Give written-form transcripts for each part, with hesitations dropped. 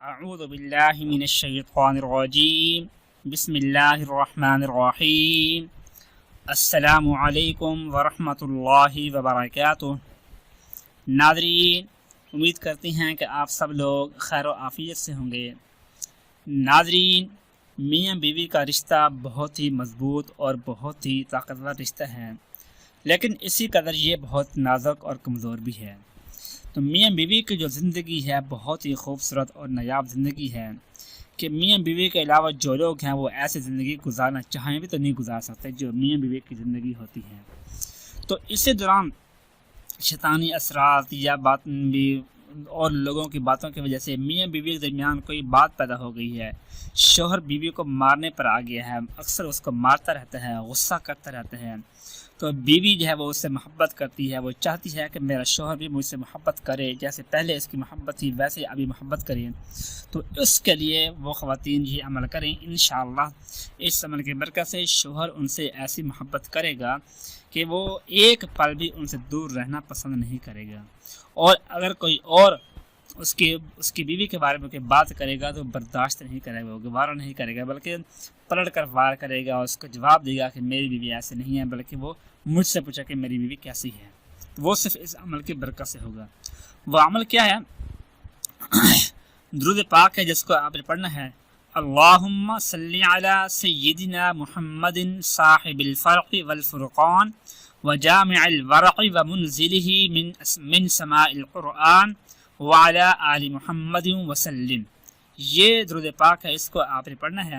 اعوذ باللہ من الشیطان الرجیم بسم اللہ الرحمن الرحیم السلام علیکم ورحمۃ اللہ وبرکاتہ۔ ناظرین، امید کرتے ہیں کہ آپ سب لوگ خیر و عافیت سے ہوں گے۔ ناظرین، میاں بیوی کا رشتہ بہت ہی مضبوط اور بہت ہی طاقتور رشتہ ہے، لیکن اسی قدر یہ بہت نازک اور کمزور بھی ہے۔ تو میاں بیوی کی جو زندگی ہے بہت ہی خوبصورت اور نایاب زندگی ہے کہ میاں بیوی کے علاوہ جو لوگ ہیں وہ ایسی زندگی گزارنا چاہیں بھی تو نہیں گزار سکتے جو میاں بیوی کی زندگی ہوتی ہے۔ تو اسی دوران شیطانی اثرات یا بات بھی اور لوگوں کی باتوں کی وجہ سے میاں بیوی کے درمیان کوئی بات پیدا ہو گئی ہے۔ شوہر بیوی کو مارنے پر آ گیا ہے، اکثر اس کو مارتا رہتا ہے، غصہ کرتا رہتا ہے۔ تو بیوی جو ہے وہ اس سے محبت کرتی ہے، وہ چاہتی ہے کہ میرا شوہر بھی مجھ سے محبت کرے، جیسے پہلے اس کی محبت تھی ویسے ابھی محبت کرے۔ تو اس کے لیے وہ خواتین یہ عمل کریں، انشاءاللہ اس عمل کی برکت سے شوہر ان سے ایسی محبت کرے گا کہ وہ ایک پل بھی ان سے دور رہنا پسند نہیں کرے گا، اور اگر کوئی اور اس کی بیوی کے بارے میں کوئی بات کرے گا تو برداشت نہیں کرے گا، وہ گوارا نہیں کرے گا، بلکہ پلٹ کر وار کرے گا، اس کو جواب دے گا کہ میری بیوی ایسے نہیں ہے، بلکہ وہ مجھ سے پوچھا کہ میری بیوی کیسی ہے۔ تو وہ صرف اس عمل کی برکت سے ہوگا۔ وہ عمل کیا ہے؟ درود پاک ہے جس کو آپ نے پڑھنا ہے، اللہم صلی علی سیدنا محمد صاحب الفرق والفرقان وجامع الورق ومنزلہ من سماء القرآن وعلی آل محمد وسلم۔ یہ درود پاک ہے، اس کو آپ نے پڑھنا ہے۔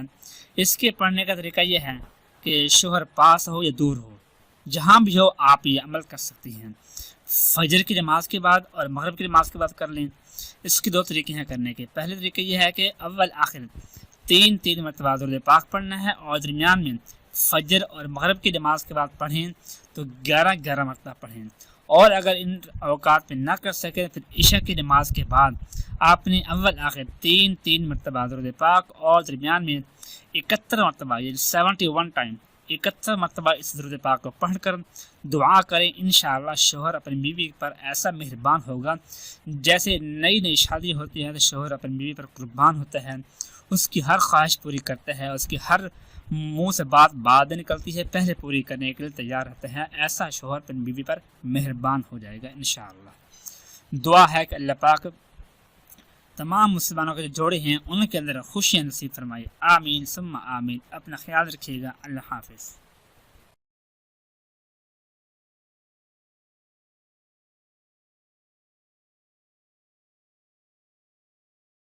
اس کے پڑھنے کا طریقہ یہ ہے کہ شوہر پاس ہو یا دور ہو، جہاں بھی ہو آپ یہ عمل کر سکتی ہیں۔ فجر کی نماز کے بعد اور مغرب کی نماز کے بعد کر لیں۔ اس کے دو طریقے ہیں کرنے کے۔ پہلے طریقہ یہ ہے کہ اول آخر تین مرتبہ درود پاک پڑھنا ہے، اور درمیان میں فجر اور مغرب کی نماز کے بعد پڑھیں تو 11 مرتبہ پڑھیں، اور اگر ان اوقات میں نہ کر سکیں پھر عشاء کی نماز کے بعد آپ نے اول آخر تین مرتبہ درود پاک اور درمیان میں 71 مرتبہ، یعنی 71 ٹائم 71 مرتبہ اس درود پاک کو پڑھ کر دعا کریں۔ انشاءاللہ شوہر اپنی بیوی پر ایسا مہربان ہوگا، جیسے نئی شادی ہوتی ہے تو شوہر اپنی بیوی پر قربان ہوتا ہے، اس کی ہر خواہش پوری کرتا ہے، اس کی ہر منہ سے بات نکلتی ہے پہلے پوری کرنے کے لیے تیار رہتا ہے۔ ایسا شوہر اپنی بیوی پر مہربان ہو جائے گا انشاءاللہ۔ دعا ہے کہ اللہ پاک تمام مسلمانوں کے جو جوڑے ہیں ان کے اندر خوشیاں نصیب فرمائے، آمین ثم آمین۔ اپنا خیال رکھیے گا، اللہ حافظ۔